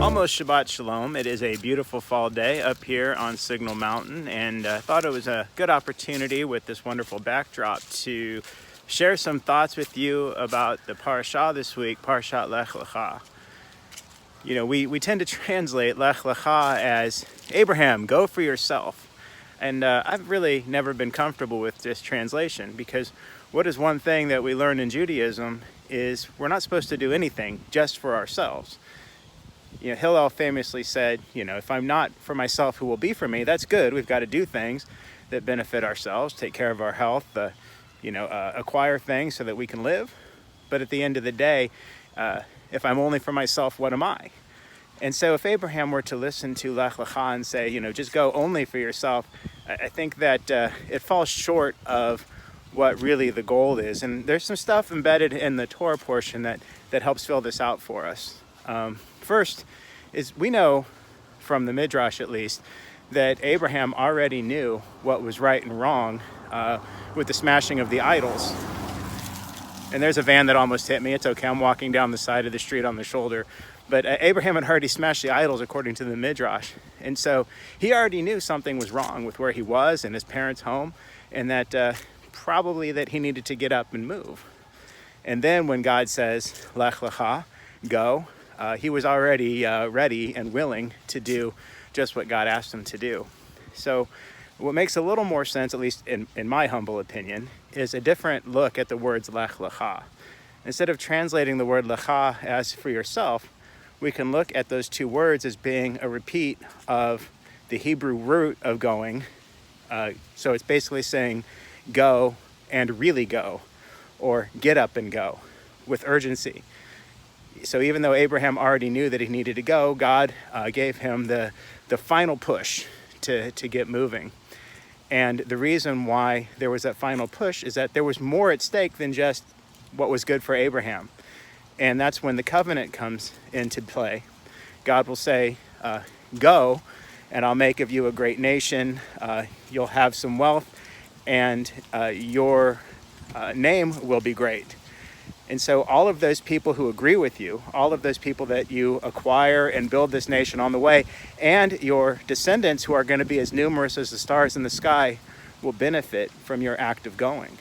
Almost Shabbat Shalom. It is a beautiful fall day up here on Signal Mountain, and I thought it was a good opportunity with this wonderful backdrop to share some thoughts with you about the parashah this week, Parashat Lech Lecha. You know, we tend to translate Lech Lecha as Abraham, go for yourself. And I've really never been comfortable with this translation, because what is one thing that we learn in Judaism is we're not supposed to do anything just for ourselves. You know, Hillel famously said, you know, if I'm not for myself, who will be for me? That's good. We've got to do things that benefit ourselves, take care of our health, acquire things so that we can live. But at the end of the day, if I'm only for myself, what am I? And so if Abraham were to listen to Lech Lecha and say, you know, just go only for yourself, I think that it falls short of what really the goal is. And there's some stuff embedded in the Torah portion that helps fill this out for us. First is we know from the Midrash, at least, that Abraham already knew what was right and wrong with the smashing of the idols. And there's a van that almost hit me. It's okay. I'm walking down the side of the street on the shoulder. But Abraham had already smashed the idols according to the Midrash. And so he already knew something was wrong with where he was in his parents' home, and that probably that he needed to get up and move. And then when God says, Lech Lecha, go, he was already ready and willing to do just what God asked him to do. So what makes a little more sense, at least in my humble opinion, is a different look at the words Lech Lecha. Instead of translating the word Lecha as for yourself, we can look at those two words as being a repeat of the Hebrew root of going. So it's basically saying go and really go, or get up and go with urgency. So even though Abraham already knew that he needed to go, God gave him the final push to get moving. And the reason why there was that final push is that there was more at stake than just what was good for Abraham. And that's when the covenant comes into play. God will say, go, and I'll make of you a great nation. You'll have some wealth, and your name will be great. And so all of those people who agree with you, all of those people that you acquire and build this nation on the way, and your descendants who are going to be as numerous as the stars in the sky, will benefit from your act of going.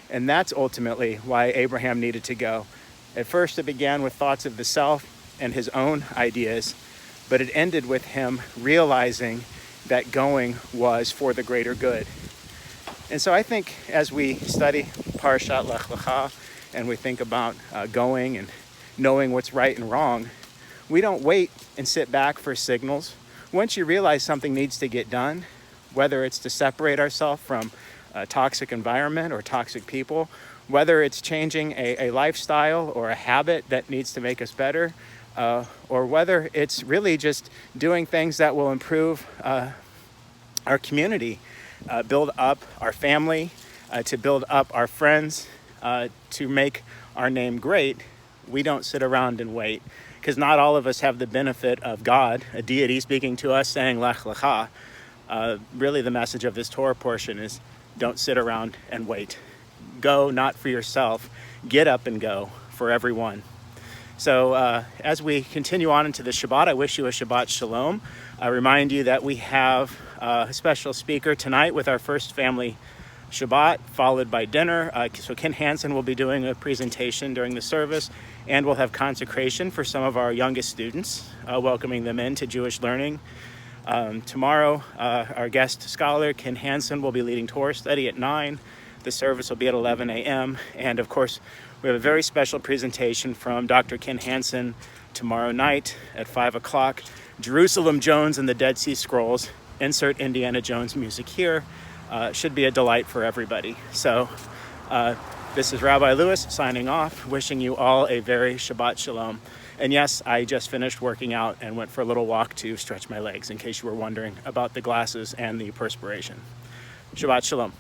And that's ultimately why Abraham needed to go. At first, it began with thoughts of the self and his own ideas, but it ended with him realizing that going was for the greater good. And so I think as we study Parashat Lech Lecha, and we think about going and knowing what's right and wrong, we don't wait and sit back for signals. Once you realize something needs to get done, whether it's to separate ourselves from a toxic environment or toxic people, whether it's changing a lifestyle or a habit that needs to make us better, or whether it's really just doing things that will improve our community, build up our family, to build up our friends, to make our name great, we don't sit around and wait, because not all of us have the benefit of God, a deity, speaking to us saying Lech Lecha. Really the message of this Torah portion is don't sit around and wait. Go not for yourself, get up and go for everyone. So as we continue on into the Shabbat, I wish you a Shabbat Shalom. I remind you that we have a special speaker tonight with our first family Shabbat, followed by dinner. So Ken Hansen will be doing a presentation during the service, and we'll have consecration for some of our youngest students, welcoming them into Jewish learning. Tomorrow, our guest scholar, Ken Hansen, will be leading Torah study at 9. The service will be at 11 a.m. And of course, we have a very special presentation from Dr. Ken Hansen tomorrow night at 5 o'clock. Jerusalem Jones and the Dead Sea Scrolls. Insert Indiana Jones music here. Should be a delight for everybody. So this is Rabbi Lewis signing off, wishing you all a very Shabbat Shalom. And yes, I just finished working out and went for a little walk to stretch my legs, in case you were wondering about the glasses and the perspiration. Shabbat Shalom.